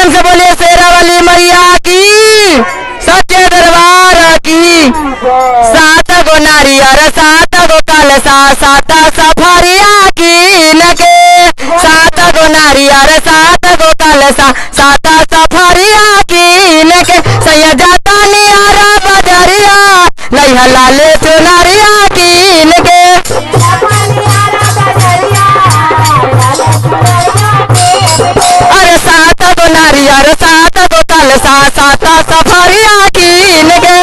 प्रेम से बोलिए शेरावाली मैया की, सच्चे दरबार की। सात गो नारियर सात गो कलसा सात सफरिया कीन के, सात गो नारियर सात गो कलसा सात सफरिया कीन के। सैया जाता नियारा बजरिया लइहा लाले चुनरिया कीन के। अरे सात गो नारियर सात गो कलसा सात सफरिया कीन के।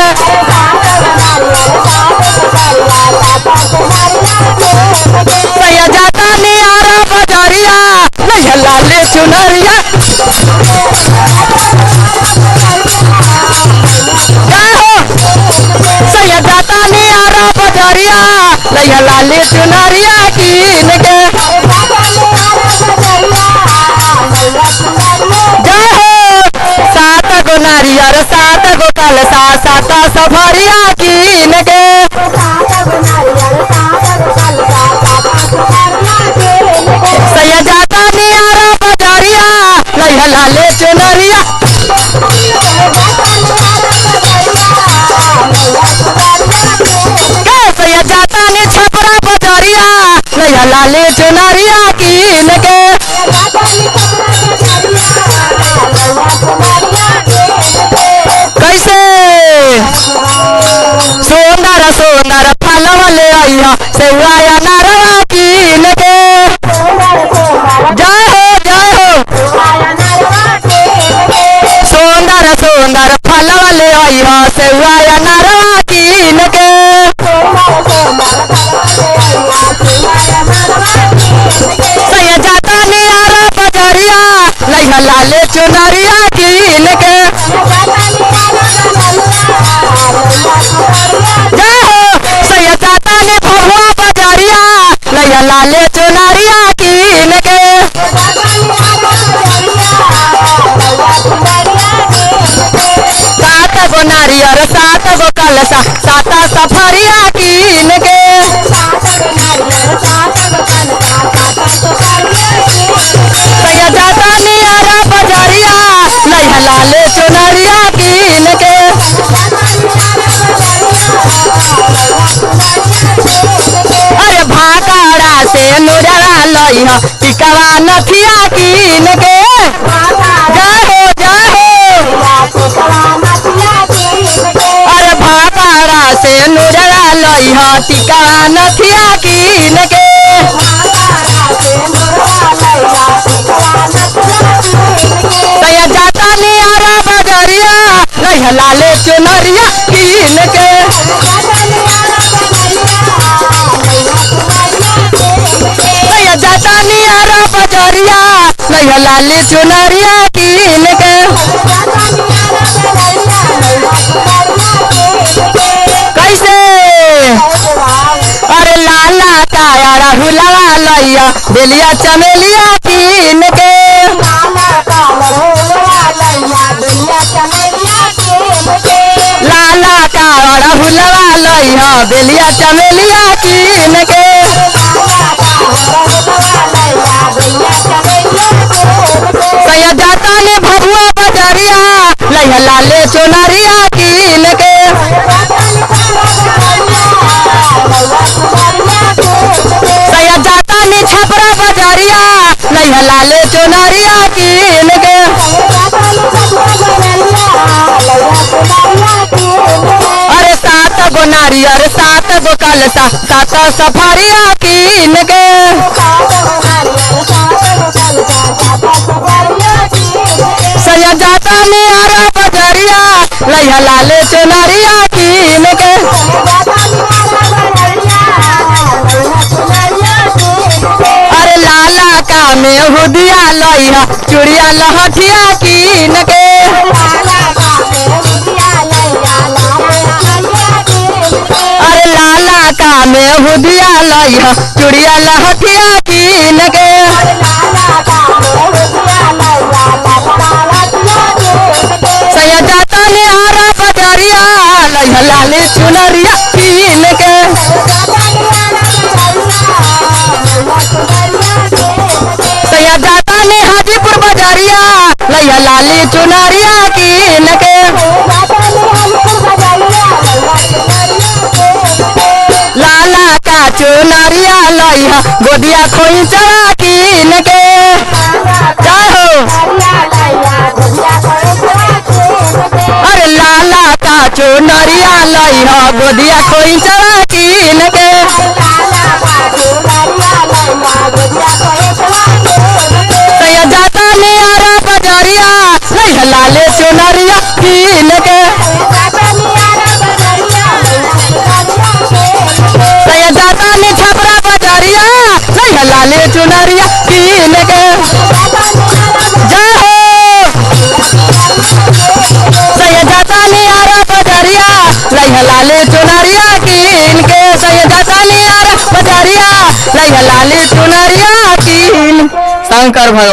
सैया जाता नियारा बजरिया लइहा लाले चुनरिया। सैया जाता नियारा बजरिया लइहा लाले चुनरिया कीन के। जय हो। सात गो नारियर सात गो कलसा सात सफरिया कीन के। सैया जाता नियारा बजरिया लइहा लाले चुनरिया। सैया जाता ने छपरा बजरिया लइहा लाले चुनरिया कीन के। कैसे सुंदर सुंदर फलवा ले आइहा सेवा अनारवा कीन के। जय हो जय हो। सुंदर सुंदर फलवा ले आइहा सेवा अनारवा कीन के। सैया जाता नियारा बजरिया लइहा लाले चुनरिया कीन के। जय हो। सैया जाता ने भभुआ बजरिया लइहा लाले चुनरिया कीन के। सात गो नारियर सात गो कलसा सात सफरिया कीन के। सैया जाता नियारा बजरिया लइहा लाले चुनरिया कीन के। अरे भाकड़ा से नुरवा लइहा टिकवा नथिया कीन के। जय हो जय हो। अरे भाकड़ा से नुरवा लइहा टिकवा नथिया कीन के। सैया जाता नियारा बजरिया लइहा लाले चुनरिया कीन के। सैया जाता नियारा बजरिया लइहा लाले चुनरिया कीन के। कैसे अरे लाला काया राहुलवा लइहा बेलिया चमेलिया कीन के। लाला काया राहुलवा लइहा बेलिया चमेलिया कीन के। सैया जाता ने भभुआ बजरिया लइहा लाले चुनरिया कीन के। सैया जाता ने छपरा बजरिया लइहा लाले चुनरिया कीन के। अरे सात गो नारियर सात गो कलसा सात सफरिया कीन के। सैया जाता नियारा बजरिया लइहा लाले चुनरिया कीन के। अरे लाला का में हुदिया लइहा चूड़िया लहठिया कीन के। अरे लाला का में हुदिया लइहा चूड़िया लहठिया कीन के। सैया जाता नियारा बजरिया लइहा लाले चुनरिया कीन के। सैया जाता ने हाजीपुर बजरिया लैया लाली चुनरिया कीन के लाला का चुनरिया लैया गोदिया खोइचवा कीन के जय हो। अरे लाला का चुनरिया लैया गोदिया खोइचवा कीन के सैया जाता नियारा बजरिया लैया लाले चुनरिया कीन के सैया जाता नि छपरा बजरिया लैया लाले चुनरिया कीन के जय हो। सैया जाता नियारा बजरिया लैया लाले चुनरिया कीन के सैया जाता नियारा बजरिया लैया लाले चुनरिया कीन। शंकर भगवान।